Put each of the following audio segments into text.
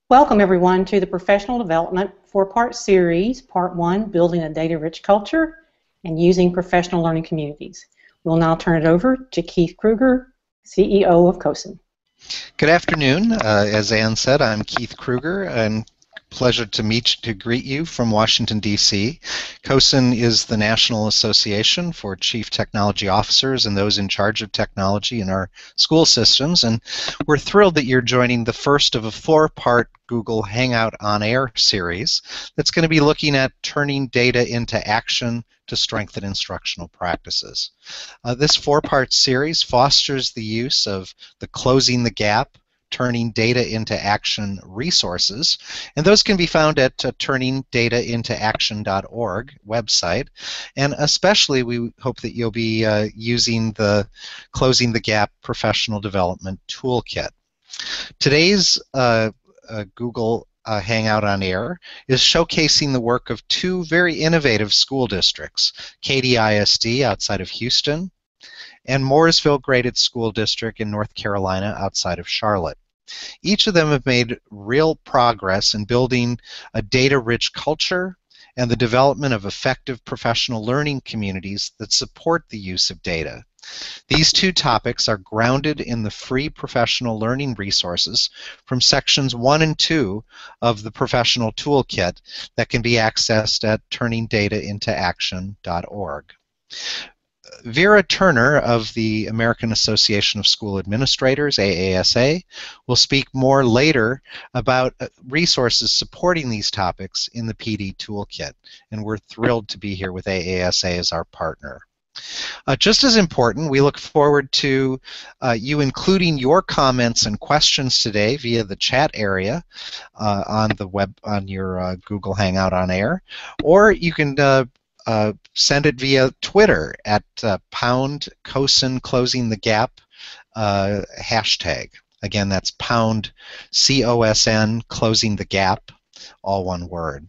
Welcome everyone to the Professional Development 4-part series, Part 1, Building a Data-Rich Culture and Using Professional Learning Communities. We'll now turn it over to Keith Kruger, CEO of Counsel. Good afternoon. As Ann said, I'm Keith Kruger, and pleasure to greet you from Washington, D.C. COSIN is the National Association for Chief Technology Officers and those in charge of technology in our school systems, and we're thrilled that you're joining the first of a 4-part Google Hangout on Air series that's going to be looking at turning data into action to strengthen instructional practices. This 4-part series fosters the use of the Closing the Gap, Turning Data into Action resources, and those can be found at turningdataintoaction.org website, and especially we hope that you'll be using the Closing the Gap Professional Development Toolkit. Today's Google Hangout on Air is showcasing the work of 2 very innovative school districts, Katy ISD outside of Houston and Mooresville Graded School District in North Carolina outside of Charlotte. Each of them have made real progress in building a data-rich culture and the development of effective professional learning communities that support the use of data. These 2 topics are grounded in the free professional learning resources from sections 1 and 2 of the Professional Toolkit that can be accessed at turningdataintoaction.org. Vera Turner of the American Association of School Administrators, AASA, will speak more later about resources supporting these topics in the PD Toolkit, and we're thrilled to be here with AASA as our partner. Just as important, we look forward to you including your comments and questions today via the chat area on the web on your Google Hangout on Air, or you can send it via Twitter at pound COSIN Closing the Gap hashtag. Again, that's pound COSN Closing the Gap, all one word.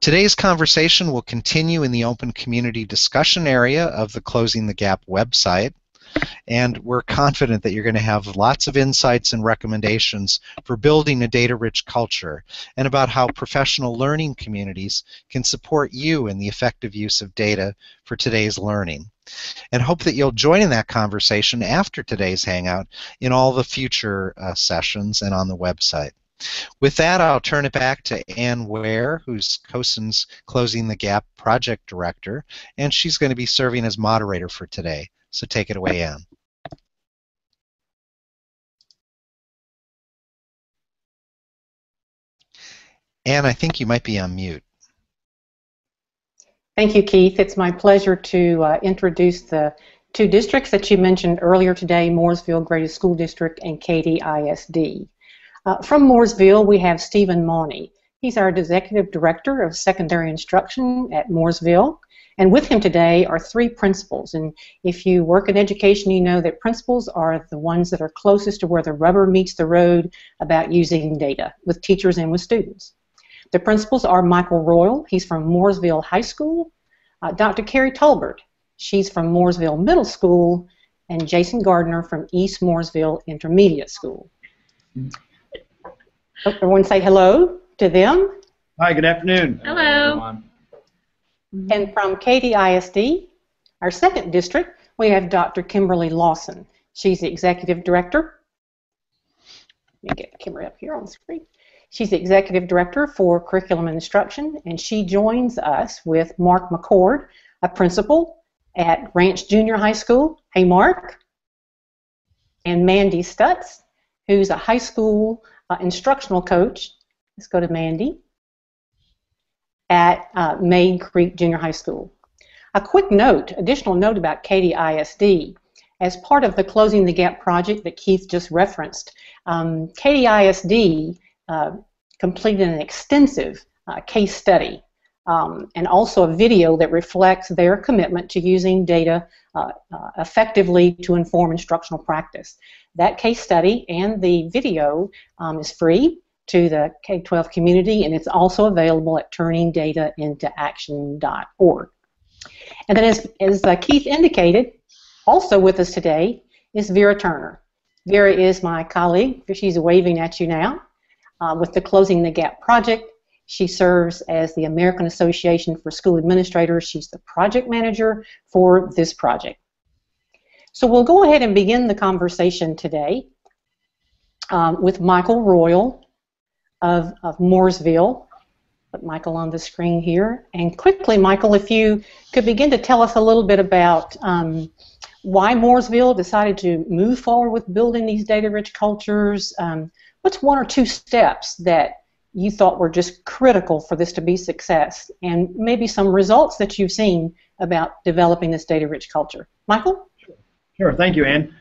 Today's conversation will continue in the open community discussion area of the Closing the Gap website, and we're confident that you're going to have lots of insights and recommendations for building a data-rich culture and about how professional learning communities can support you in the effective use of data for today's learning. And hope that you'll join in that conversation after today's Hangout in all the future sessions and on the website. With that, I'll turn it back to Ann Ware, who's COSIN's Closing the Gap Project Director, and she's going to be serving as moderator for today. So take it away, Ann. Ann, I think you might be on mute. Thank you, Keith. It's my pleasure to introduce the 2 districts that you mentioned earlier today, Mooresville Graded School District and Katy ISD. From Mooresville, we have Stephen Mauney. He's our Executive Director of Secondary Instruction at Mooresville. And with him today are 3 principals. And if you work in education, you know that principals are the ones that are closest to where the rubber meets the road about using data with teachers and with students. The principals are Michael Royal. He's from Mooresville High School. Dr. Carrie Tolbert. She's from Mooresville Middle School. And Jason Gardner from East Mooresville Intermediate School. Everyone say hello to them. Hi, good afternoon. Hello. And from Katy ISD, our 2nd district, we have Dr. Kimberly Lawson. She's the Executive Director. Let me get the camera up here on the screen. She's the Executive Director for Curriculum and Instruction, and she joins us with Mark McCord, a principal at Ranch Junior High School. Hey, Mark. And Mandy Stutz, who's a high school instructional coach. Let's go to Mandy. At Maid Creek Junior High School. A quick note, additional note about Katy ISD. As part of the Closing the Gap project that Keith just referenced, Katy ISD completed an extensive case study and also a video that reflects their commitment to using data effectively to inform instructional practice. That case study and the video is free to the K-12 community, and it's also available at turningdataintoaction.org. And then as Keith indicated, also with us today is Vera Turner. Vera is my colleague. She's waving at you now. With the Closing the Gap project, she serves as the American Association for School Administrators. She's the project manager for this project. So we'll go ahead and begin the conversation today with Michael Royal of Mooresville. Put Michael on the screen here. And quickly, Michael, if you could begin to tell us a little bit about why Mooresville decided to move forward with building these data-rich cultures. What's one or two steps that you thought were just critical for this to be a success, and maybe some results that you've seen about developing this data-rich culture? Michael? Sure. Thank you, Ann.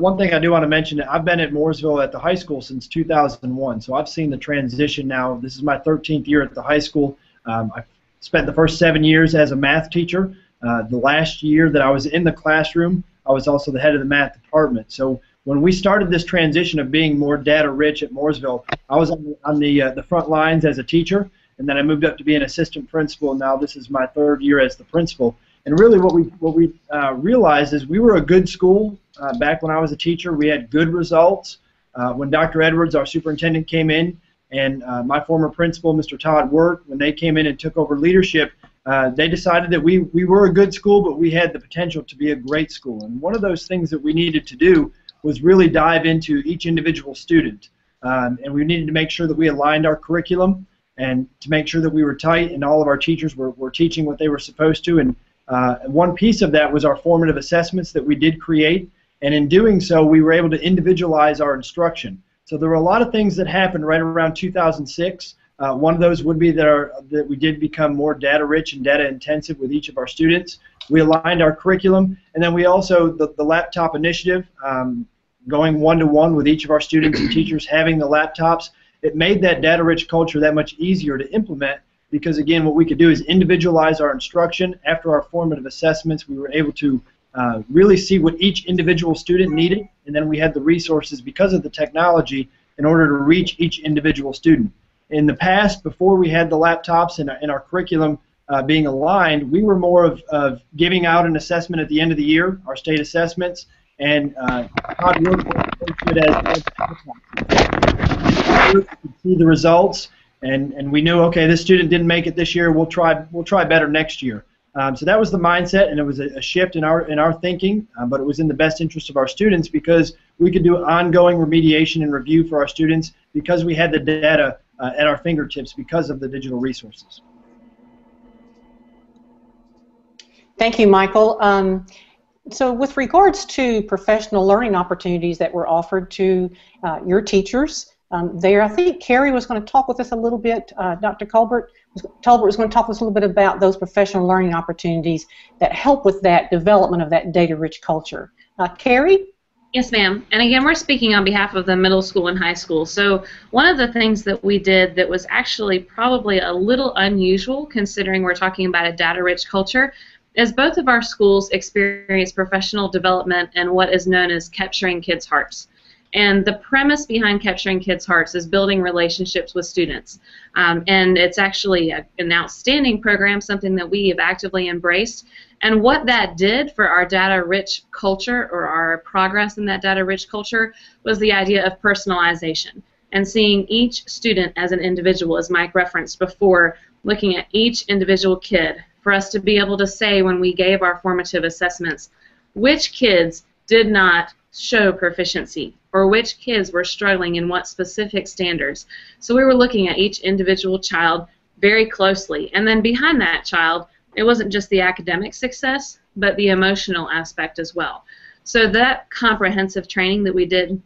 One thing I do want to mention, I've been at Mooresville at the high school since 2001, so I've seen the transition now. This is my 13th year at the high school. I spent the first 7 years as a math teacher. The last year that I was in the classroom, I was also the head of the math department. So when we started this transition of being more data-rich at Mooresville, I was on the front lines as a teacher, and then I moved up to be an assistant principal, and now this is my 3rd year as the principal. And really what we realized is we were a good school back when I was a teacher. We had good results. When Dr. Edwards, our superintendent, came in, and my former principal, Mr. Todd Wirt, when they came in and took over leadership, they decided that we were a good school, but we had the potential to be a great school. And one of those things that we needed to do was really dive into each individual student. And we needed to make sure that we aligned our curriculum and to make sure that we were tight and all of our teachers were teaching what they were supposed to. And one piece of that was our formative assessments that we did create. And in doing so, we were able to individualize our instruction. So there were a lot of things that happened right around 2006. One of those would be that we did become more data-rich and data-intensive with each of our students. We aligned our curriculum, and then we also, the laptop initiative, going one-to-one with each of our students and teachers having the laptops, it made that data-rich culture that much easier to implement because, again, what we could do is individualize our instruction. After our formative assessments, we were able to really see what each individual student needed, and then we had the resources because of the technology in order to reach each individual student. In the past, before we had the laptops and our curriculum being aligned, we were more of giving out an assessment at the end of the year, our state assessments, and Todd Wood would as see the results, and we knew, okay, this student didn't make it this year, we'll try better next year. So that was the mindset, and it was a shift in our thinking, but it was in the best interest of our students because we could do ongoing remediation and review for our students because we had the data at our fingertips because of the digital resources. Thank you, Michael. So with regards to professional learning opportunities that were offered to your teachers, I think Carrie was going to talk with us a little bit, Dr. Talbert was going to talk with us a little bit about those professional learning opportunities that help with that development of that data-rich culture. Carrie? Yes, ma'am. And again, we're speaking on behalf of the middle school and high school. So one of the things that we did that was actually probably a little unusual, considering we're talking about a data-rich culture, is both of our schools experience professional development and what is known as capturing kids' hearts. And the premise behind capturing kids' hearts is building relationships with students. And it's actually an outstanding program, something that we have actively embraced. And what that did for our data-rich culture, or our progress in that data-rich culture, was the idea of personalization and seeing each student as an individual, as Mike referenced before, looking at each individual kid, for us to be able to say when we gave our formative assessments which kids did not show proficiency or which kids were struggling in what specific standards. So we were looking at each individual child very closely, and then behind that child, it wasn't just the academic success, but the emotional aspect as well. So that comprehensive training that we did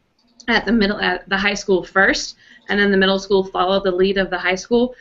at the high school first, and then the middle school followed the lead of the high school,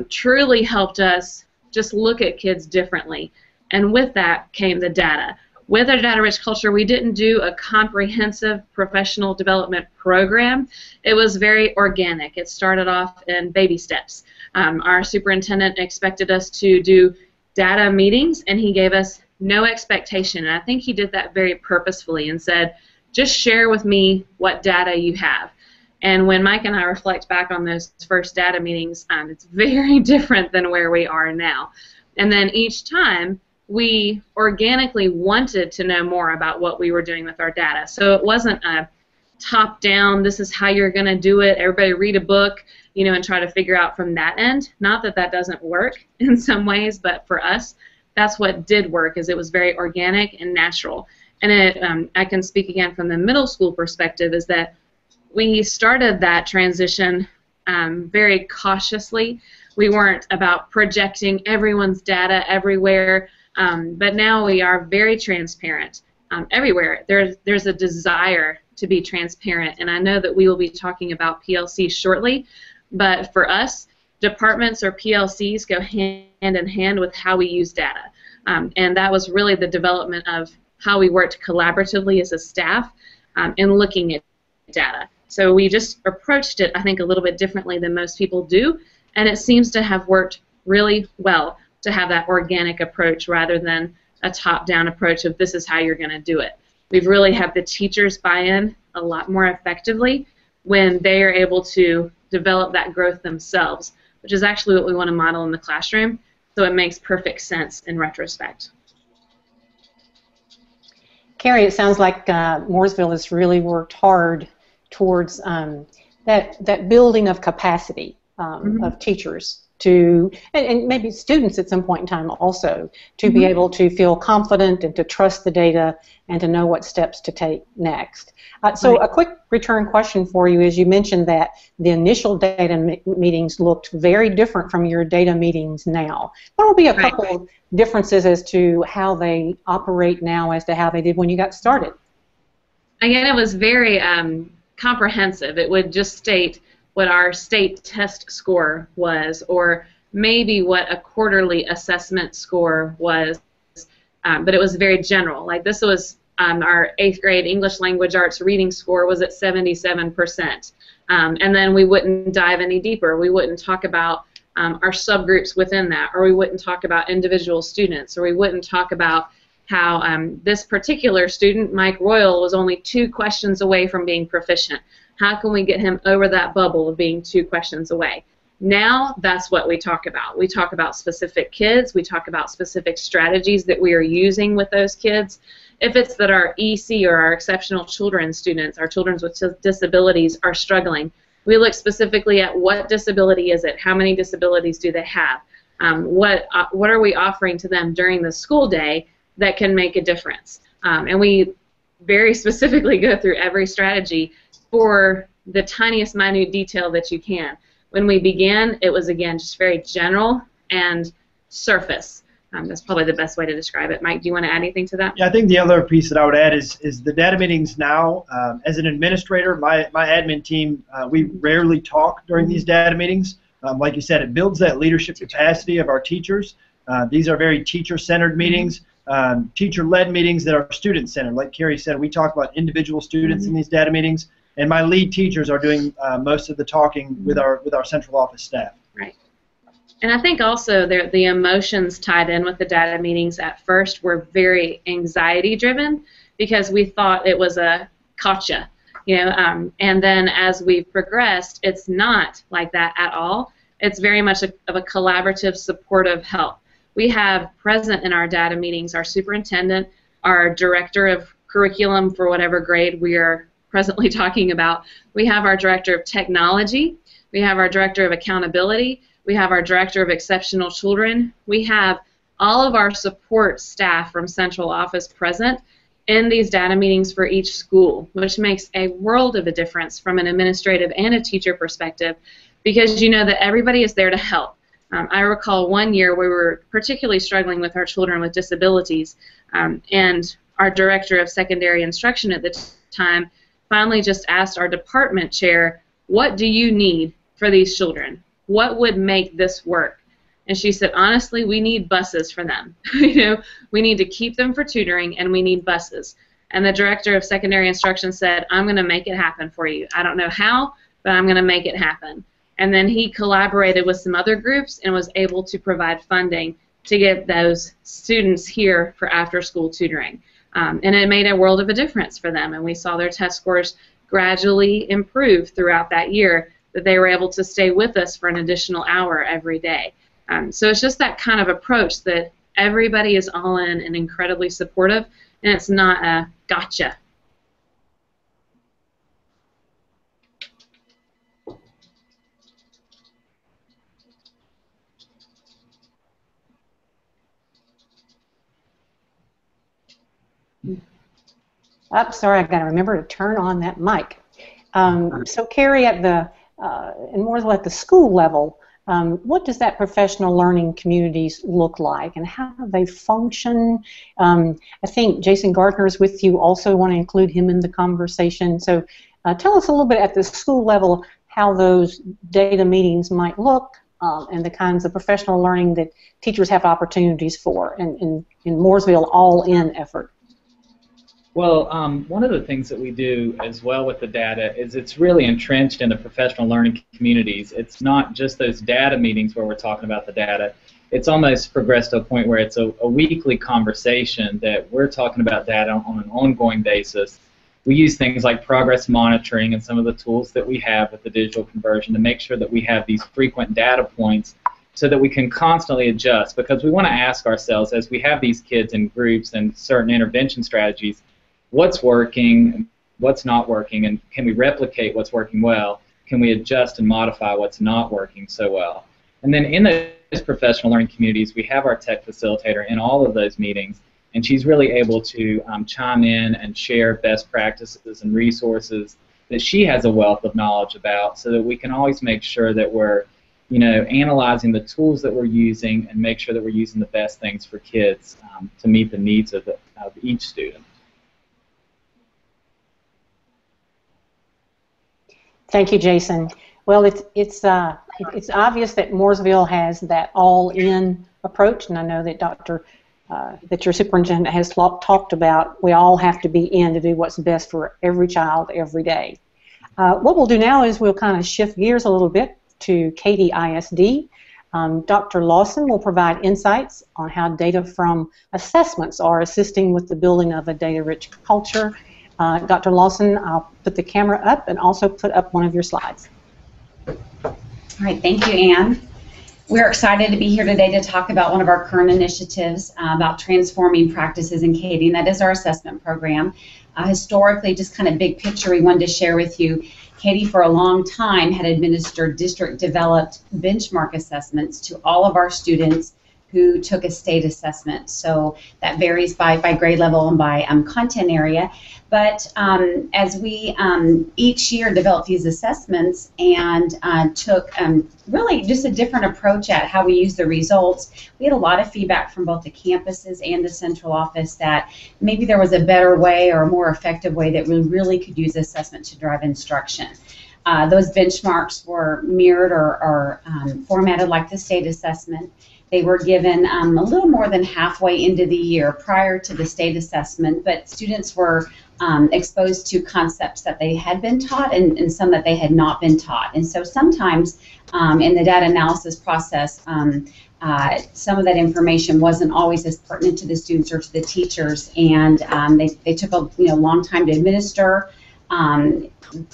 truly helped us just look at kids differently. And with that came the data. With our data-rich culture, we didn't do a comprehensive professional development program. It was very organic. It started off in baby steps. Our superintendent expected us to do data meetings, and he gave us no expectation. And I think he did that very purposefully and said, just share with me what data you have. And when Mike and I reflect back on those first data meetings, it's very different than where we are now. And then each time, we organically wanted to know more about what we were doing with our data. So it wasn't a top down, this is how you're going to do it, everybody read a book, and try to figure out from that end. Not that that doesn't work in some ways, but for us, that's what did work, is it was very organic and natural. And I can speak again from the middle school perspective, is that we started that transition very cautiously. We weren't about projecting everyone's data everywhere, but now we are very transparent everywhere. There's a desire to be transparent, and I know that we will be talking about PLCs shortly, but for us, departments or PLCs go hand in hand with how we use data, and that was really the development of how we worked collaboratively as a staff in looking at data. So we just approached it, I think, a little bit differently than most people do, and it seems to have worked really well to have that organic approach rather than a top-down approach of this is how you're going to do it. We've really had the teachers buy in a lot more effectively when they are able to develop that growth themselves, which is actually what we want to model in the classroom, so it makes perfect sense in retrospect. Carrie, it sounds like Mooresville has really worked hard towards that building of capacity of teachers to, and maybe students at some point in time also, to be able to feel confident and to trust the data and to know what steps to take next. So a quick return question for you is, you mentioned that the initial data meetings looked very different from your data meetings now. What will be a couple of differences as to how they operate now as to how they did when you got started? Again, it was very comprehensive. It would just state what our state test score was, or maybe what a quarterly assessment score was, but it was very general. Like this was our 8th grade English Language Arts reading score was at 77%, and then we wouldn't dive any deeper. We wouldn't talk about our subgroups within that, or we wouldn't talk about individual students, or we wouldn't talk about how this particular student, Mike Royal, was only 2 questions away from being proficient. How can we get him over that bubble of being 2 questions away? Now that's what we talk about. We talk about specific kids. We talk about specific strategies that we are using with those kids. If it's that our EC or our exceptional children students, our children with disabilities, are struggling, we look specifically at what disability is it, how many disabilities do they have, what are we offering to them during the school day that can make a difference. And we very specifically go through every strategy for the tiniest minute detail that you can. When we began, it was, again, just very general and surface. That's probably the best way to describe it. Mike, do you want to add anything to that? Yeah, I think the other piece that I would add is the data meetings now. As an administrator, my admin team, we rarely talk during these data meetings. Like you said, it builds that leadership capacity of our teachers. These are very teacher-centered meetings, teacher-led meetings that are student-centered. Like Carrie said, we talk about individual students in these data meetings, and my lead teachers are doing most of the talking with our central office staff. Right. And I think also the emotions tied in with the data meetings at first were very anxiety-driven, because we thought it was a gotcha, and then as we've progressed, it's not like that at all. It's very much of a collaborative, supportive help. We have present in our data meetings our superintendent, our director of curriculum for whatever grade we are presently talking about. We have our director of technology. We have our director of accountability. We have our director of exceptional children. We have all of our support staff from central office present in these data meetings for each school, which makes a world of a difference from an administrative and a teacher perspective, because you know that everybody is there to help. I recall one year we were particularly struggling with our children with disabilities, and our director of secondary instruction at the time finally just asked our department chair, what do you need for these children? What would make this work? And she said, honestly, we need buses for them. We need to keep them for tutoring, and we need buses. And the director of secondary instruction said, I'm going to make it happen for you. I don't know how, but I'm going to make it happen. And then he collaborated with some other groups and was able to provide funding to get those students here for after-school tutoring. And it made a world of a difference for them, and we saw their test scores gradually improve throughout that year, that they were able to stay with us for an additional hour every day. So it's just that kind of approach that everybody is all in and incredibly supportive, and it's not a gotcha. Sorry, I've got to remember to turn on that mic. So Carrie, at the and more at the school level, what does that professional learning communities look like, and how do they function? I think Jason Gardner is with you. Also, want to include him in the conversation. So, tell us a little bit at the school level how those data meetings might look, and the kinds of professional learning that teachers have opportunities for in Mooresville all-in effort. Well, one of the things that we do as well with the data is it's really entrenched in the professional learning communities. It's not just those data meetings where we're talking about the data. It's almost progressed to a point where it's a weekly conversation that we're talking about data on an ongoing basis. We use things like progress monitoring and some of the tools that we have with the digital conversion to make sure that we have these frequent data points so that we can constantly adjust, because we want to ask ourselves, as we have these kids in groups and certain intervention strategies, what's working, what's not working, and can we replicate what's working well? Can we adjust and modify what's not working so well? And then in those professional learning communities, we have our tech facilitator in all of those meetings, and she's really able to chime in and share best practices and resources that she has a wealth of knowledge about, so that we can always make sure that we're, you know, analyzing the tools that we're using and make sure that we're using the best things for kids to meet the needs of each student. Thank you, Jason. Well, it's obvious that Mooresville has that all-in approach, and I know that that your superintendent has talked about. We all have to be in to do what's best for every child every day. What we'll do now is we'll kind of shift gears a little bit to Katy ISD. Dr. Lawson will provide insights on how data from assessments are assisting with the building of a data-rich culture. Dr. Lawson, I'll put the camera up and also put up one of your slides. All right, thank you, Anne. We're excited to be here today to talk about one of our current initiatives about transforming practices in Katy, and that is our assessment program. Historically, just kind of big picture, we wanted to share with you, Katy for a long time had administered district-developed benchmark assessments to all of our students who took a state assessment. So that varies by grade level and by content area. But as we each year developed these assessments and took really just a different approach at how we use the results, we had a lot of feedback from both the campuses and the central office that maybe there was a better way or a more effective way that we really could use assessment to drive instruction. Those benchmarks were mirrored or formatted like the state assessment. They were given a little more than halfway into the year prior to the state assessment, but students were exposed to concepts that they had been taught and some that they had not been taught. And so sometimes in the data analysis process, some of that information wasn't always as pertinent to the students or to the teachers, and they took a long time to administer.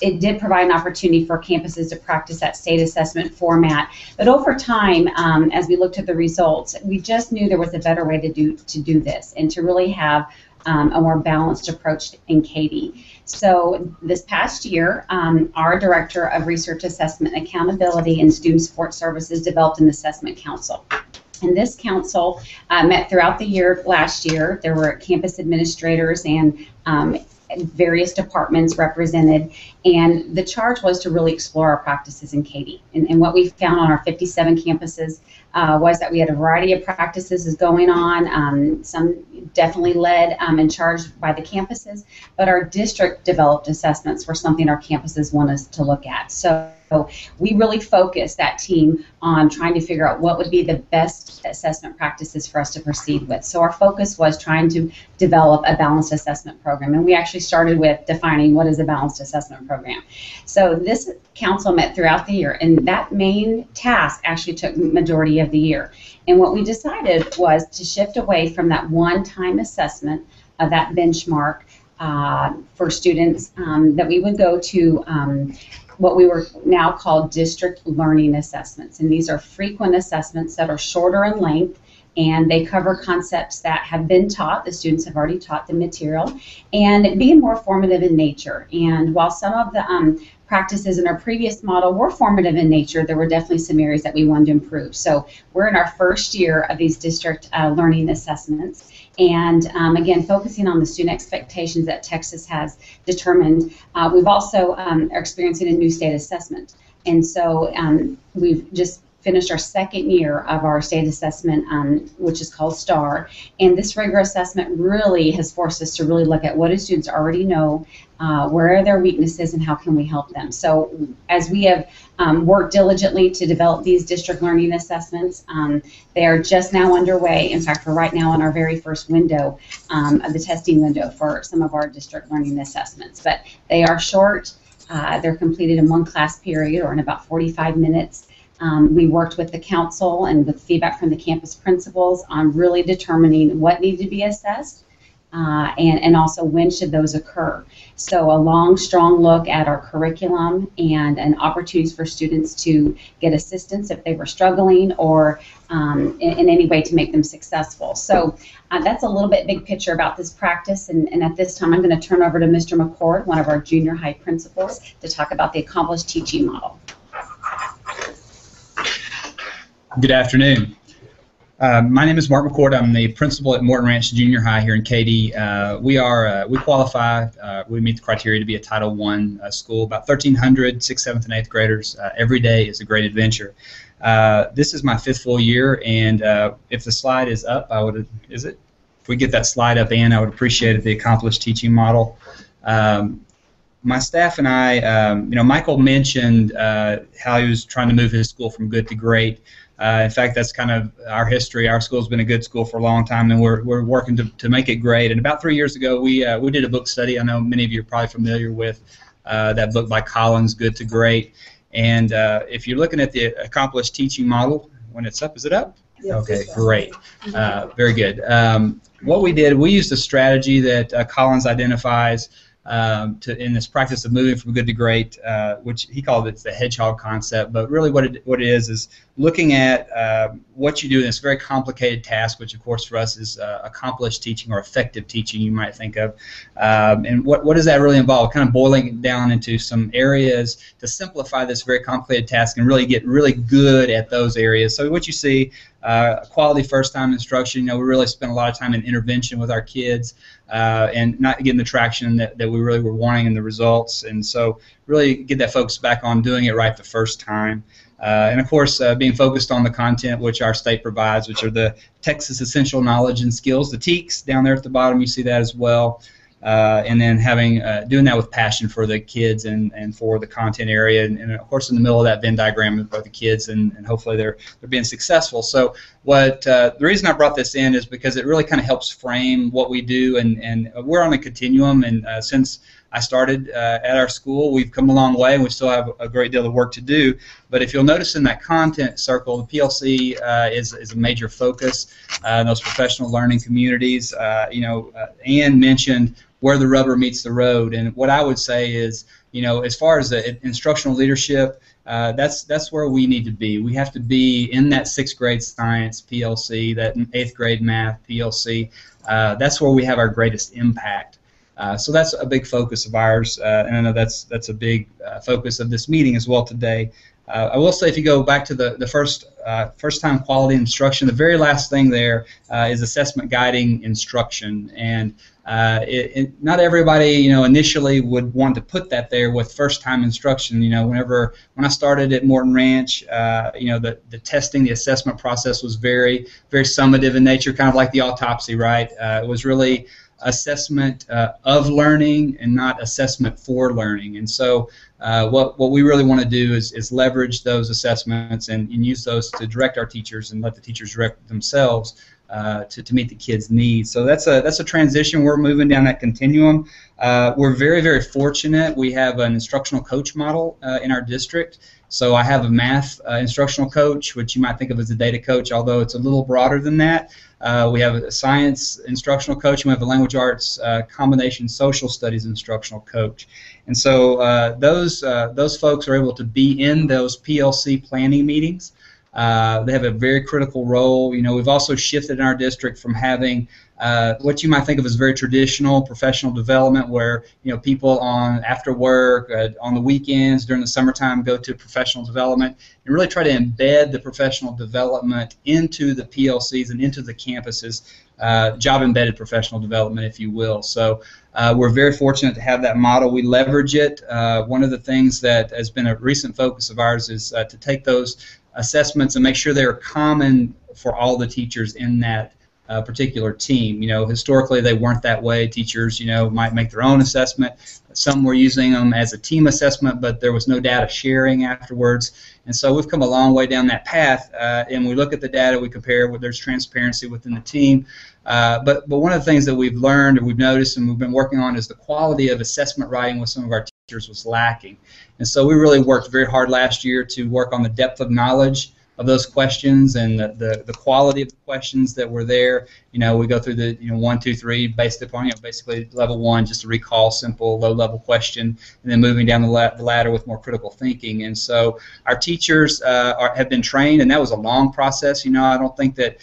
It did provide an opportunity for campuses to practice that state assessment format, but over time, as we looked at the results, we just knew there was a better way to do this and to really have a more balanced approach in Katy. So this past year, our Director of Research Assessment Accountability and Student Support Services developed an assessment council. And this council met throughout the year last year. There were campus administrators and various departments represented, and the charge was to really explore our practices in Katy. And what we found on our 57 campuses was that we had a variety of practices going on, some definitely led and charged by the campuses, but our district developed assessments were something our campuses want us to look at. So we really focused that team on trying to figure out what would be the best assessment practices for us to proceed with. So our focus was trying to develop a balanced assessment program, and we actually started with defining what is a balanced assessment program. So this council met throughout the year, and that main task actually took the majority of the year. And what we decided was to shift away from that one-time assessment of that benchmark for students, that we would go to what we were now called district learning assessments. And these are frequent assessments that are shorter in length, and they cover concepts that have been taught, the students have already taught the material, and being more formative in nature. And while some of the practices in our previous model were formative in nature, there were definitely some areas that we wanted to improve. So we're in our first year of these district learning assessments, and again, focusing on the student expectations that Texas has determined. We've also are experiencing a new state assessment, and so we've just finished our second year of our state assessment, which is called STAR, and this rigor assessment really has forced us to really look at what do students already know, where are their weaknesses, and how can we help them. So as we have worked diligently to develop these district learning assessments, they are just now underway. In fact, we're right now on our very first window of the testing window for some of our district learning assessments, but they are short. They're completed in one class period or in about 45 minutes. We worked with the council and with feedback from the campus principals on really determining what needed to be assessed and also when should those occur. So a long, strong look at our curriculum and opportunities for students to get assistance if they were struggling or in any way to make them successful. So that's a little bit big picture about this practice, and at this time I'm going to turn over to Mr. McCord, one of our junior high principals, to talk about the accomplished teaching model. Good afternoon. My name is Mark McCord. I'm the principal at Morton Ranch Junior High here in Katy. We qualify, we meet the criteria to be a Title I school. About 1,300 6th, 7th, and 8th graders. Every day is a great adventure. This is my 5th full year, and if the slide is up, if we get that slide up, Ann, I would appreciate it, the accomplished teaching model. My staff and I, Michael mentioned how he was trying to move his school from good to great. In fact, that's kind of our history. Our school's been a good school for a long time, and we're working to make it great. And about 3 years ago, we did a book study. I know many of you are probably familiar with that book by Collins, Good to Great. And if you're looking at the accomplished teaching model, when it's up, is it up? Yes, okay, great. Very good. What we did, we used a strategy that Collins identifies in this practice of moving from good to great, which he called it the hedgehog concept. But really what it is looking at what you do in this very complicated task, which of course for us is accomplished teaching or effective teaching, you might think of. And what does that really involve? Kind of boiling it down into some areas to simplify this very complicated task and really get really good at those areas. So what you see, quality first-time instruction, we really spend a lot of time in intervention with our kids and not getting the traction that we really were wanting in the results. And so really get that focus back on doing it right the first time. And of course, being focused on the content which our state provides, which are the Texas Essential Knowledge and Skills, the TEKS down there at the bottom, you see that as well. And then doing that with passion for the kids and for the content area, and of course in the middle of that Venn diagram are the kids, and hopefully they're being successful. So the reason I brought this in is because it really kind of helps frame what we do, and we're on a continuum, and since I started at our school, we've come a long way, and we still have a great deal of work to do. But if you'll notice in that content circle, the PLC is a major focus in those professional learning communities. Ann mentioned where the rubber meets the road, and what I would say is, as far as the instructional leadership, that's where we need to be. We have to be in that 6th grade science PLC, that 8th grade math PLC. That's where we have our greatest impact. So that's a big focus of ours, and I know that's a big focus of this meeting as well today. I will say, if you go back to the first-time quality instruction, the very last thing there is assessment guiding instruction, and not everybody, initially would want to put that there with first-time instruction. When I started at Morton Ranch, the testing, the assessment process was very, very summative in nature, kind of like the autopsy, right? It was really assessment of learning and not assessment for learning. And so what we really want to do is leverage those assessments and use those to direct our teachers and let the teachers direct themselves to meet the kids' needs. So that's a transition. We're moving down that continuum. We're very, very fortunate. We have an instructional coach model in our district. So I have a math instructional coach, which you might think of as a data coach, although it's a little broader than that. We have a science instructional coach, and we have a language arts combination social studies instructional coach. And so those folks are able to be in those PLC planning meetings. They have a very critical role. We've also shifted in our district from having what you might think of as very traditional professional development, where people after work, on the weekends, during the summertime, go to professional development, and really try to embed the professional development into the PLCs and into the campuses, job-embedded professional development, if you will. So we're very fortunate to have that model. We leverage it. One of the things that has been a recent focus of ours is to take those assessments and make sure they're common for all the teachers in that particular team. Historically they weren't that way. Teachers, might make their own assessment. Some were using them as a team assessment, but there was no data sharing afterwards. And so we've come a long way down that path, and we look at the data, we compare, there's transparency within the team. But one of the things that we've learned or we've noticed and we've been working on is the quality of assessment writing with some of our teachers was lacking. And so we really worked very hard last year to work on the depth of knowledge of those questions and the quality of the questions that were there. We go through the 1, 2, 3 based upon basically level 1, just to recall simple low-level question, and then moving down the ladder with more critical thinking. And so our teachers have been trained, and that was a long process. I don't think that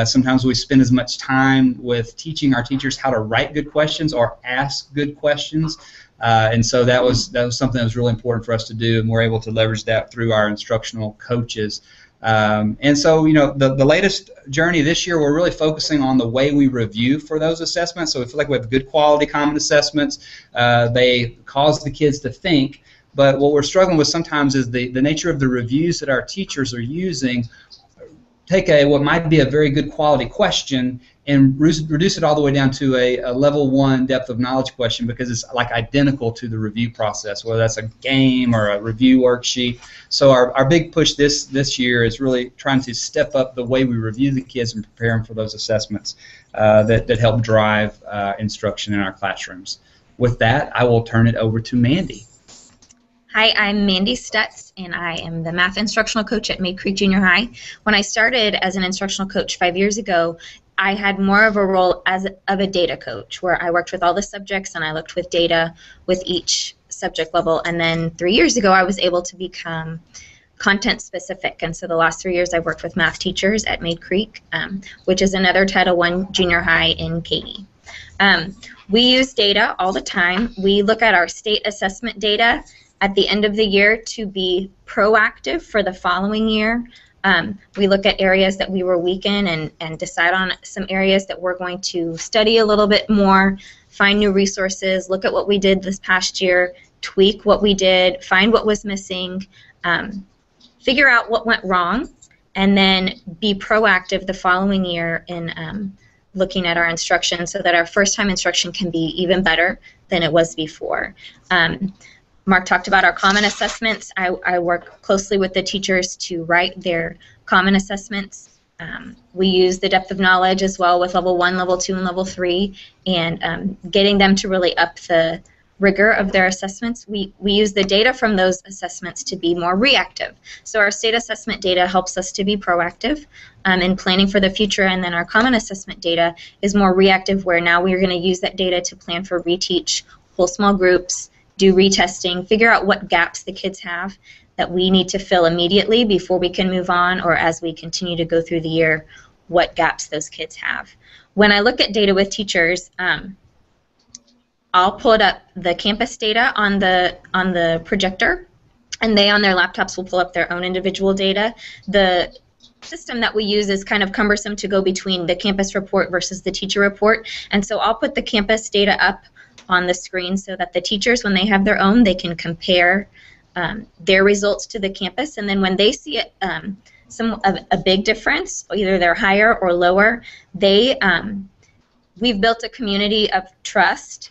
sometimes we spend as much time with teaching our teachers how to write good questions or ask good questions. And so that was something that was really important for us to do, and we're able to leverage that through our instructional coaches. And so, the latest journey this year, we're really focusing on the way we review for those assessments. So we feel like we have good quality common assessments. They cause the kids to think, but what we're struggling with sometimes is the nature of the reviews that our teachers are using. Take what might be a very good quality question and reduce it all the way down to a level 1 depth of knowledge question, because it's like identical to the review process, whether that's a game or a review worksheet. So our big push this year is really trying to step up the way we review the kids and prepare them for those assessments that help drive instruction in our classrooms. With that, I will turn it over to Mandy. Hi, I'm Mandy Stutz, and I am the math instructional coach at Maid Creek Junior High. When I started as an instructional coach 5 years ago, I had more of a role of a data coach, where I worked with all the subjects and I looked with data with each subject level. And then 3 years ago, I was able to become content specific. And so the last 3 years, I worked with math teachers at Maid Creek, which is another Title I junior high in Katy. We use data all the time. We look at our state assessment data at the end of the year to be proactive for the following year. We look at areas that we were weak in and decide on some areas that we're going to study a little bit more, find new resources, look at what we did this past year, tweak what we did, find what was missing, figure out what went wrong, and then be proactive the following year in looking at our instruction so that our first-time instruction can be even better than it was before. Mark talked about our common assessments. I work closely with the teachers to write their common assessments. We use the depth of knowledge as well with level 1, level 2, and level 3, and getting them to really up the rigor of their assessments. We use the data from those assessments to be more reactive. So our state assessment data helps us to be proactive in planning for the future, and then our common assessment data is more reactive, where now we're going to use that data to plan for reteach, whole small groups, do retesting, figure out what gaps the kids have that we need to fill immediately before we can move on, or as we continue to go through the year, what gaps those kids have. When I look at data with teachers, I'll pull up the campus data on the projector, and they on their laptops will pull up their own individual data. The system that we use is kind of cumbersome to go between the campus report versus the teacher report, and so I'll put the campus data up on the screen so that the teachers, when they have their own, they can compare their results to the campus, and then when they see it, a big difference, either they're higher or lower, we've built a community of trust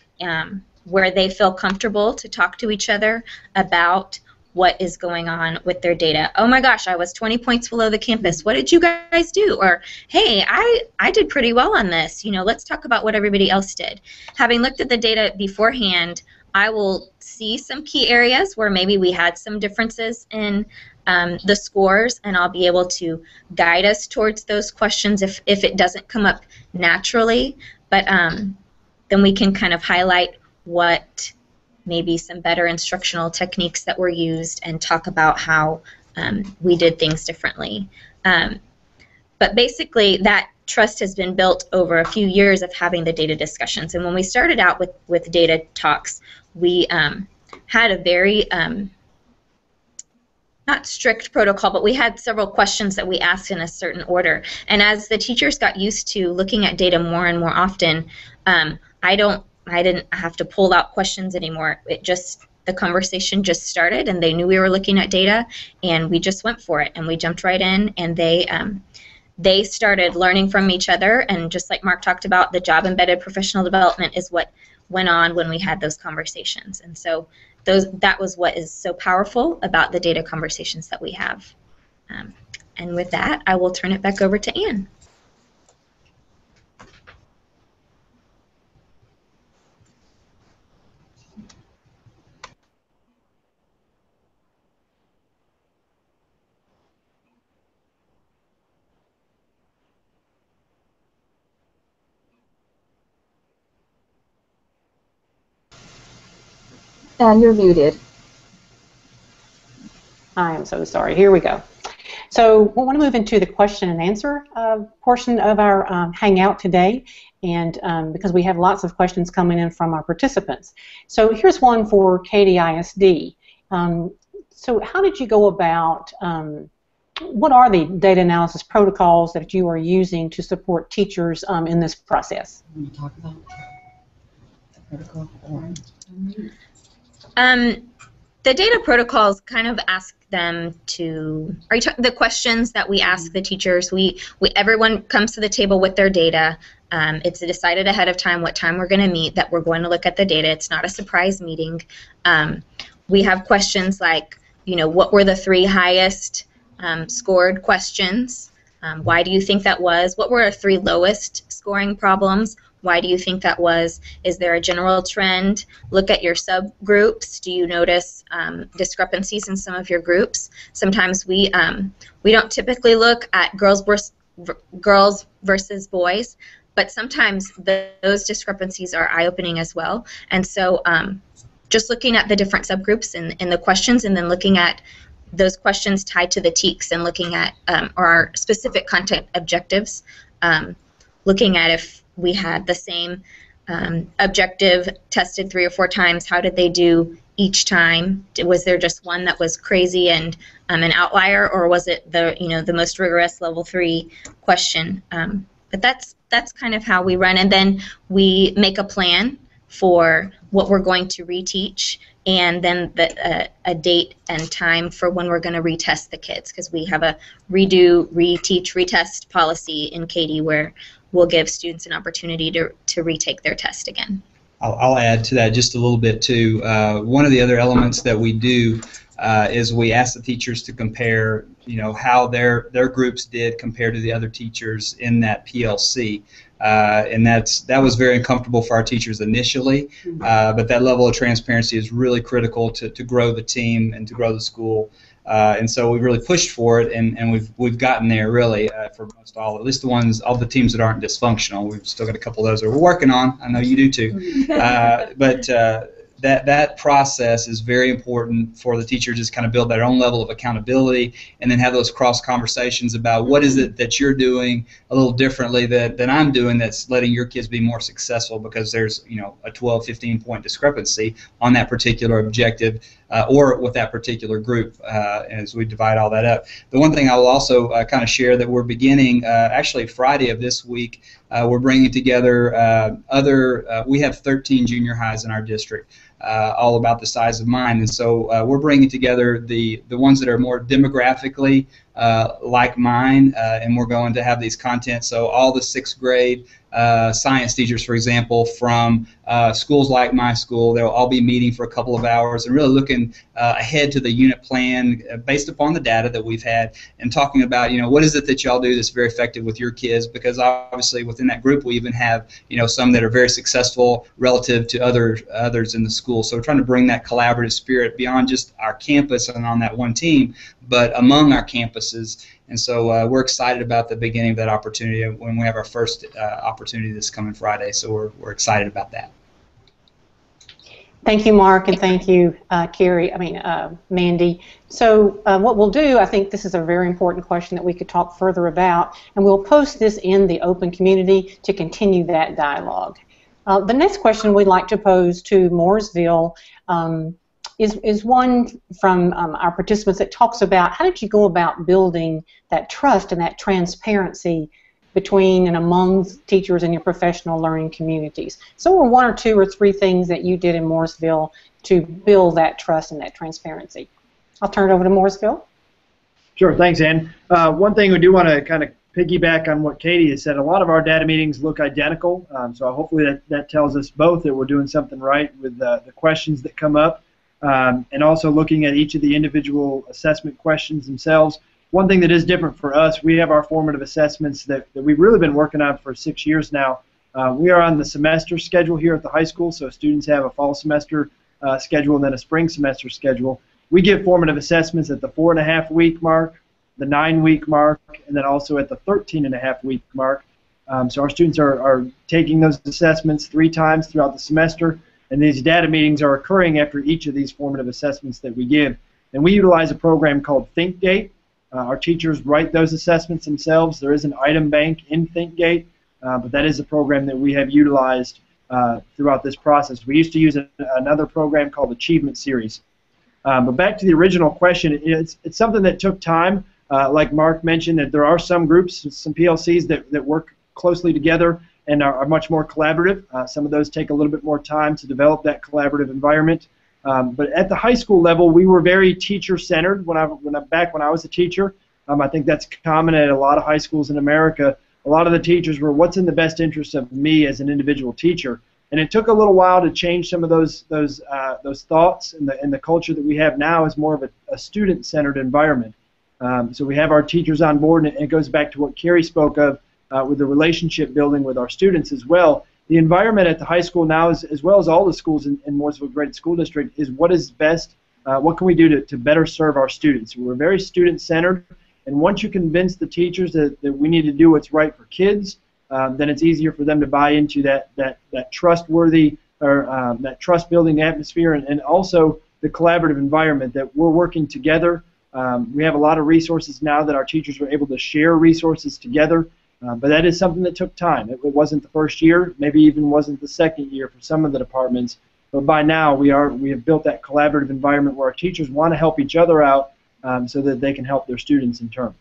where they feel comfortable to talk to each other about what is going on with their data. Oh my gosh, I was 20 points below the campus. What did you guys do? Or, hey, I did pretty well on this. Let's talk about what everybody else did. Having looked at the data beforehand, I will see some key areas where maybe we had some differences in the scores, and I'll be able to guide us towards those questions if it doesn't come up naturally. But then we can kind of highlight what maybe some better instructional techniques that were used and talk about how we did things differently. But But basically, that trust has been built over a few years of having the data discussions. And when we started out with data talks, we had a very not strict protocol, but we had several questions that we asked in a certain order. And as the teachers got used to looking at data more and more often, I didn't have to pull out questions anymore. The conversation just started, and they knew we were looking at data, and we just went for it, and we jumped right in, and they started learning from each other. And just like Mark talked about, the job-embedded professional development is what went on when we had those conversations. And so that was what is so powerful about the data conversations that we have. And with that, I will turn it back over to Ann. You're muted. I am so sorry. Here we go. So we want to move into the question and answer portion of our Hangout today, and because we have lots of questions coming in from our participants. So here's one for Katy ISD. So how did you go about, what are the data analysis protocols that you are using to support teachers in this process? Want to talk about the protocol? The data protocols kind of ask them to, the questions that we ask the teachers, everyone comes to the table with their data. It's decided ahead of time what time we're going to meet, that we're going to look at the data. It's not a surprise meeting. We have questions like, what were the 3 highest scored questions? Why do you think that was? What were our 3 lowest scoring problems? Why do you think that was? Is there a general trend? Look at your subgroups. Do you notice discrepancies in some of your groups? Sometimes we don't typically look at girls versus boys, but sometimes those discrepancies are eye-opening as well. And so just looking at the different subgroups in the questions, and then looking at those questions tied to the TEKS, and looking at our specific content objectives, looking at if we had the same objective tested 3 or 4 times, how did they do each time? Was there just one that was crazy and an outlier, or was it the most rigorous level 3 question? But that's kind of how we run, and then we make a plan for what we're going to reteach, and then a date and time for when we're going to retest the kids, because we have a redo, reteach, retest policy in Katy where we'll give students an opportunity to retake their test again. I'll add to that just a little bit too. One of the other elements that we do is we ask the teachers to compare, how their groups did compared to the other teachers in that PLC. And that was very uncomfortable for our teachers initially, but that level of transparency is really critical to grow the team and to grow the school. And so we really pushed for it, and we've gotten there really for most all, at least all the teams that aren't dysfunctional. We've still got a couple of those that we're working on. I know you do too. But that process is very important for the teacher to just kind of build their own level of accountability, and then have those cross conversations about what is it that you're doing a little differently than I'm doing that's letting your kids be more successful, because there's a 12, 15 point discrepancy on that particular objective or with that particular group as we divide all that up. The one thing I will also kind of share that we're beginning actually Friday of this week, we're bringing together we have 13 junior highs in our district. All about the size of mine, and so we're bringing together the ones that are more demographically like mine, and we're going to have these content. So all the 6th grade science teachers, for example, from schools like my school, they'll all be meeting for a couple of hours and really looking ahead to the unit plan based upon the data that we've had, and talking about what is it that y'all do that's very effective with your kids, because obviously within that group we even have some that are very successful relative to others in the school. So we're trying to bring that collaborative spirit beyond just our campus and on that one team, but among our campuses. And so we're excited about the beginning of that opportunity when we have our first opportunity this coming Friday. So we're excited about that. Thank you, Mark, and thank you, Mandy. So what we'll do, I think this is a very important question that we could talk further about, and we'll post this in the open community to continue that dialogue. The next question we'd like to pose to Mooresville is one from our participants that talks about how did you go about building that trust and that transparency between and among teachers in your professional learning communities. So what were one or two or three things that you did in Mooresville to build that trust and that transparency? I'll turn it over to Mooresville. Sure, thanks, Ann. One thing we do want to kind of piggyback on what Katie has said. A lot of our data meetings look identical, so hopefully that tells us both that we're doing something right with the questions that come up, and also looking at each of the individual assessment questions themselves. One thing that is different for us, we have our formative assessments that we've really been working on for 6 years now. We are on the semester schedule here at the high school, so students have a fall semester schedule and then a spring semester schedule. We give formative assessments at the 4.5-week mark, the 9-week mark, and then also at the 13.5-week mark. So our students are taking those assessments 3 times throughout the semester, and these data meetings are occurring after each of these formative assessments that we give. And we utilize a program called ThinkGate. Our teachers write those assessments themselves. There is an item bank in ThinkGate, but that is a program that we have utilized throughout this process. We used to use another program called Achievement Series. But back to the original question, it's something that took time. Like Mark mentioned, that there are some groups, some PLCs that work closely together and are much more collaborative. Some of those take a little bit more time to develop that collaborative environment. But at the high school level, we were very teacher-centered back when I was a teacher. I think that's common at a lot of high schools in America. A lot of the teachers were, what's in the best interest of me as an individual teacher? And it took a little while to change some of those thoughts, and the culture that we have now is more of a student-centered environment. So we have our teachers on board, and it goes back to what Carrie spoke of with the relationship building with our students as well. The environment at the high school now, as well as all the schools in Mooresville Graded School District, is what is best, what can we do to better serve our students. We're very student-centered, and once you convince the teachers that we need to do what's right for kids, then it's easier for them to buy into that trustworthy or that trust-building atmosphere, and also the collaborative environment that we're working together. We have a lot of resources now that our teachers are able to share resources together. But that is something that took time. It wasn't the first year, maybe even wasn't the second year for some of the departments. But by now, we have built that collaborative environment where our teachers want to help each other out so that they can help their students in turn.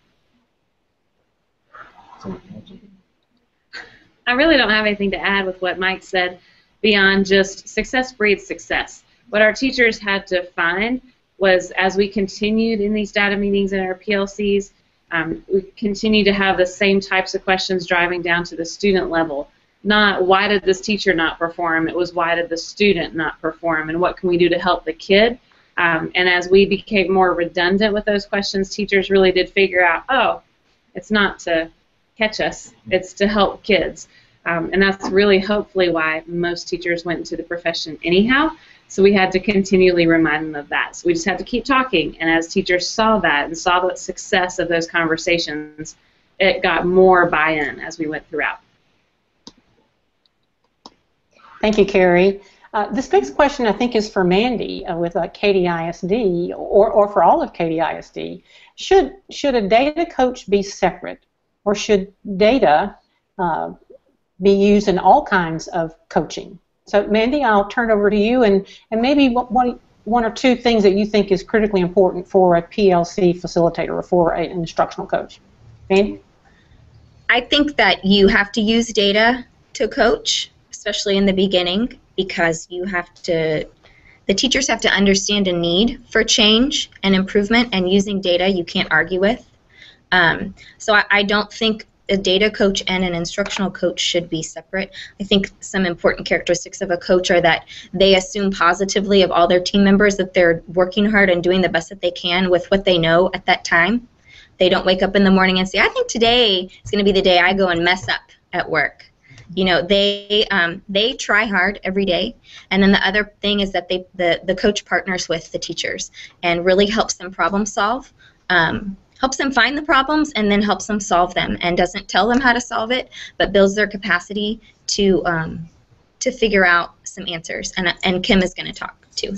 I really don't have anything to add with what Mike said beyond just success breeds success. What our teachers had to find was, as we continued in these data meetings in our PLCs, we continue to have the same types of questions driving down to the student level. Not why did this teacher not perform, it was why did the student not perform, and what can we do to help the kid? And as we became more redundant with those questions, teachers really did figure out, oh, it's not to catch us, it's to help kids. And that's really hopefully why most teachers went into the profession anyhow. So we had to continually remind them of that. So we just had to keep talking. And as teachers saw that and saw the success of those conversations, it got more buy-in as we went throughout. Thank you, Carrie. This next question, I think, is for Mandy with Katy ISD, or for all of Katy ISD. Should a data coach be separate, or should data be used in all kinds of coaching? So, Mandy, I'll turn it over to you, and maybe one or two things that you think is critically important for a PLC facilitator or for an instructional coach. Mandy? I think that you have to use data to coach, especially in the beginning, because the teachers have to understand a need for change and improvement, and using data you can't argue with. So I don't think a data coach and an instructional coach should be separate. I think some important characteristics of a coach are that they assume positively of all their team members that they're working hard and doing the best that they can with what they know at that time. They don't wake up in the morning and say, I think today is going to be the day I go and mess up at work. You know, they try hard every day, and then the other thing is that the coach partners with the teachers and really helps them problem solve. Helps them find the problems and then helps them solve them, and doesn't tell them how to solve it, but builds their capacity to to figure out some answers, and Kim is going to talk too.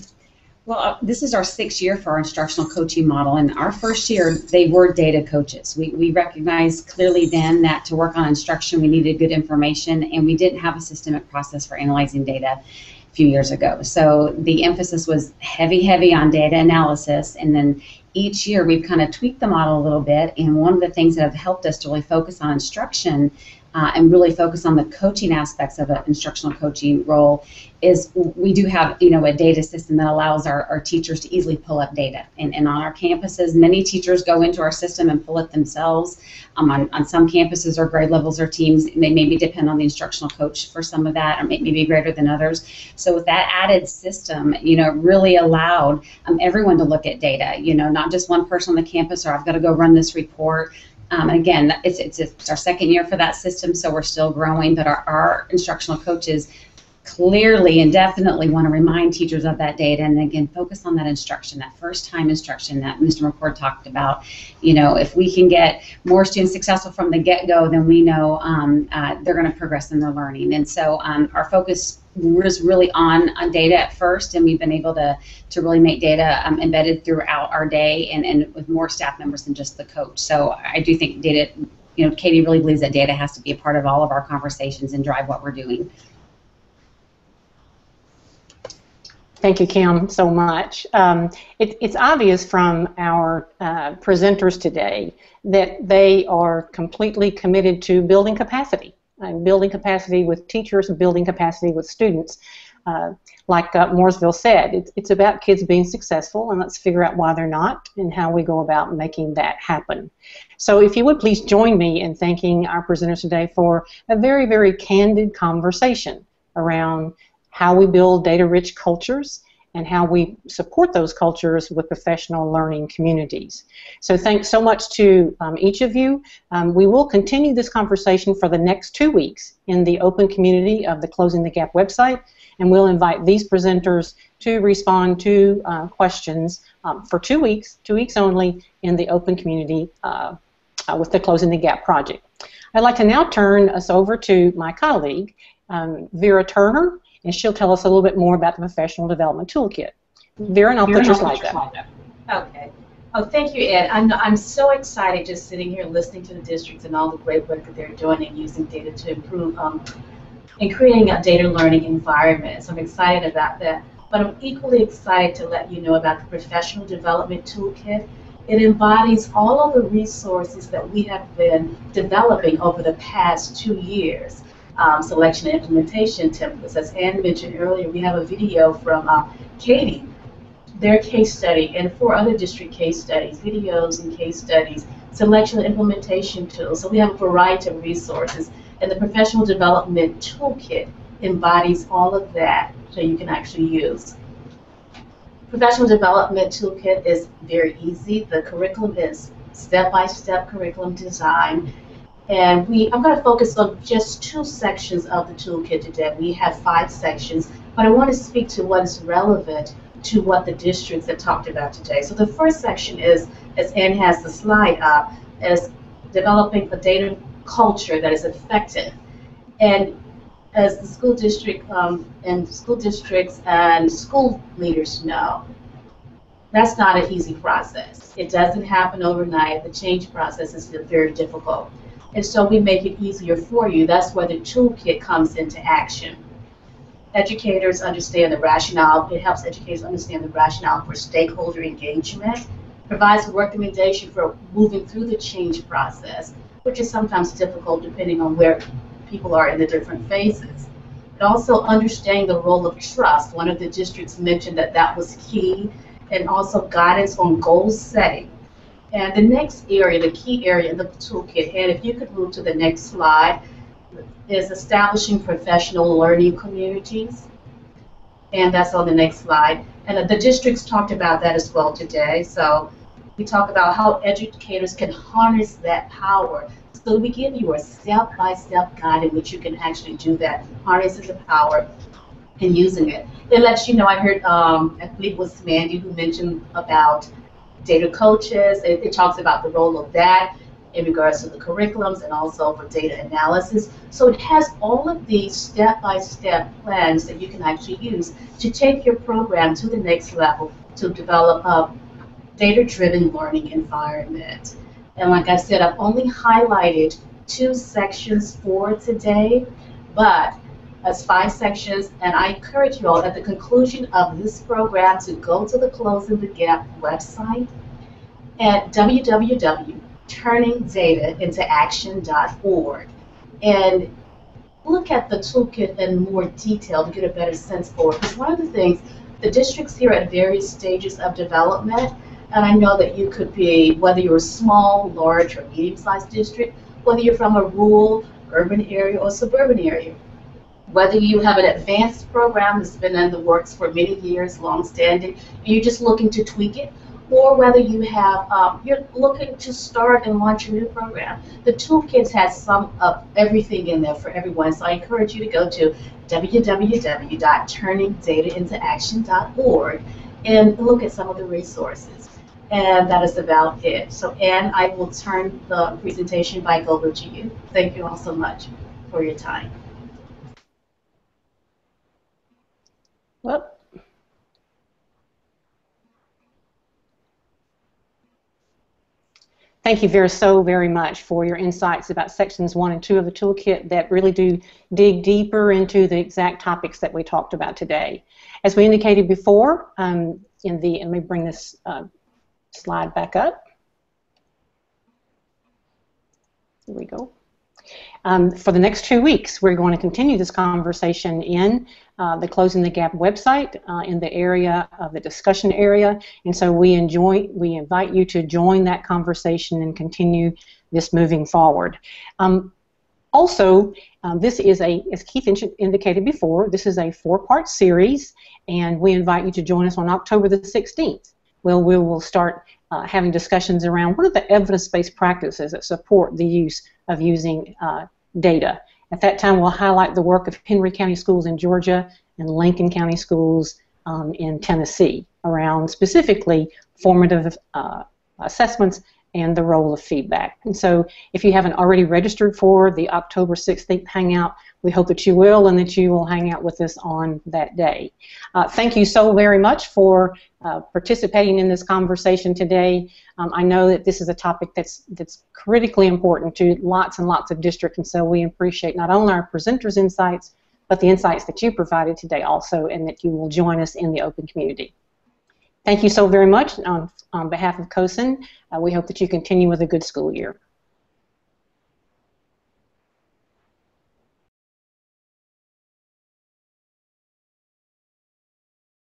Well, this is our 6th year for our instructional coaching model, and our first year, they were data coaches. We recognized clearly then that to work on instruction, we needed good information, and we didn't have a systemic process for analyzing data a few years ago. So the emphasis was heavy on data analysis, and then each year we've kind of tweaked the model a little bit, and one of the things that have helped us to really focus on instruction and really focus on the coaching aspects of an instructional coaching role is we do have, a data system that allows our teachers to easily pull up data. And on our campuses, many teachers go into our system and pull it themselves. On some campuses or grade levels or teams, they maybe depend on the instructional coach for some of that, or maybe greater than others. So with that added system, it really allowed everyone to look at data, not just one person on the campus, or I've got to go run this report. Again, it's our 2nd year for that system, so we're still growing, but our instructional coaches clearly and definitely want to remind teachers of that data, and again, focus on that instruction, that first-time instruction that Mr. McCord talked about. If we can get more students successful from the get-go, then we know they're going to progress in their learning. And so our focus was really on data at first, and we've been able to really make data embedded throughout our day and with more staff members than just the coach. So I do think data, Katie really believes that data has to be a part of all of our conversations and drive what we're doing. Thank you, Kim, so much. It's obvious from our presenters today that they are completely committed to building capacity, and building capacity with teachers and building capacity with students. Like Mooresville said, it's about kids being successful, and let's figure out why they're not and how we go about making that happen. So if you would please join me in thanking our presenters today for a very, very candid conversation around how we build data-rich cultures and how we support those cultures with professional learning communities. So thanks so much to each of you. We will continue this conversation for the next 2 weeks in the open community of the Closing the Gap website, and we'll invite these presenters to respond to questions for 2 weeks only in the open community with the Closing the Gap project. I'd like to now turn us over to my colleague, Vera Turner, and she'll tell us a little bit more about the Professional Development Toolkit. Vera, and I'll put your slide up. Okay. Oh, thank you, Ed. I'm so excited just sitting here listening to the districts and all the great work that they're doing and using data to improve and creating a data learning environment. So I'm excited about that. But I'm equally excited to let you know about the Professional Development Toolkit. It embodies all of the resources that we have been developing over the past 2 years. Selection and implementation templates. As Ann mentioned earlier, we have a video from Katie, their case study, and 4 other district case studies, videos and case studies, selection and implementation tools. So we have a variety of resources, and the Professional Development Toolkit embodies all of that so you can actually use. Professional Development Toolkit is very easy. The curriculum is step-by-step curriculum design. And I'm going to focus on just 2 sections of the toolkit today. We have 5 sections, but I want to speak to what is relevant to what the districts have talked about today. So the first section is, as Ann has the slide up, is developing a data culture that is effective. And as the school district and school districts and school leaders know, that's not an easy process. It doesn't happen overnight. The change process is very difficult. And so we make it easier for you. That's where the toolkit comes into action. Educators understand the rationale. It helps educators understand the rationale for stakeholder engagement. Provides a recommendation for moving through the change process, which is sometimes difficult depending on where people are in the different phases. But also understanding the role of trust. One of the districts mentioned that was key, and also guidance on goal setting. And the next area, the key area in the toolkit, and if you could move to the next slide, is establishing professional learning communities. And that's on the next slide. And the districts talked about that as well today. So we talk about how educators can harness that power. So we give you a step-by-step guide in which you can actually do that, harnessing the power and using it. It lets you know, I heard, I believe it was Mandy who mentioned about data coaches. It talks about the role of that. in regards to the curriculums and also for data analysis. So it has all of these step-by-step plans that you can actually use to take your program to the next level to develop a data-driven learning environment. And like I said, I've only highlighted 2 sections for today, but that's 5 sections, and I encourage you all at the conclusion of this program to go to the Closing the Gap website at www.turningdataintoaction.org and look at the toolkit in more detail to get a better sense for it. Because one of the things, the districts here at various stages of development, and I know that you could be, whether you're a small, large, or medium-sized district, whether you're from a rural, urban area, or suburban area, whether you have an advanced program that's been in the works for many years, long-standing, and you're just looking to tweak it, or whether you have, you're looking to start and launch a new program. The toolkits has some of everything in there for everyone, so I encourage you to go to www.turningdataintoaction.org and look at some of the resources. And that is about it. So, Anne, I will turn the presentation back over to you. Thank you all so much for your time. Well, thank you, Vera, so very much for your insights about sections 1 and 2 of the toolkit that really do dig deeper into the exact topics that we talked about today. As we indicated before, let me bring this slide back up. Here we go. For the next 2 weeks, we're going to continue this conversation in the Closing the Gap website in the area of the discussion area, and so we invite you to join that conversation and continue this moving forward. Also, this is as Keith indicated before, this is a 4-part series, and we invite you to join us on October the 16th. We will start having discussions around what are the evidence-based practices that support the use of using data. At that time, we'll highlight the work of Henry County Schools in Georgia and Lincoln County Schools in Tennessee around specifically formative assessments and the role of feedback. And so if you haven't already registered for the October 16th Hangout, we hope that you will and that you will hang out with us on that day. Thank you so very much for participating in this conversation today. I know that this is a topic that's critically important to lots and lots of districts, and so we appreciate not only our presenters' insights, but the insights that you provided today also, and that you will join us in the open community. Thank you so very much. On behalf of COSN, we hope that you continue with a good school year.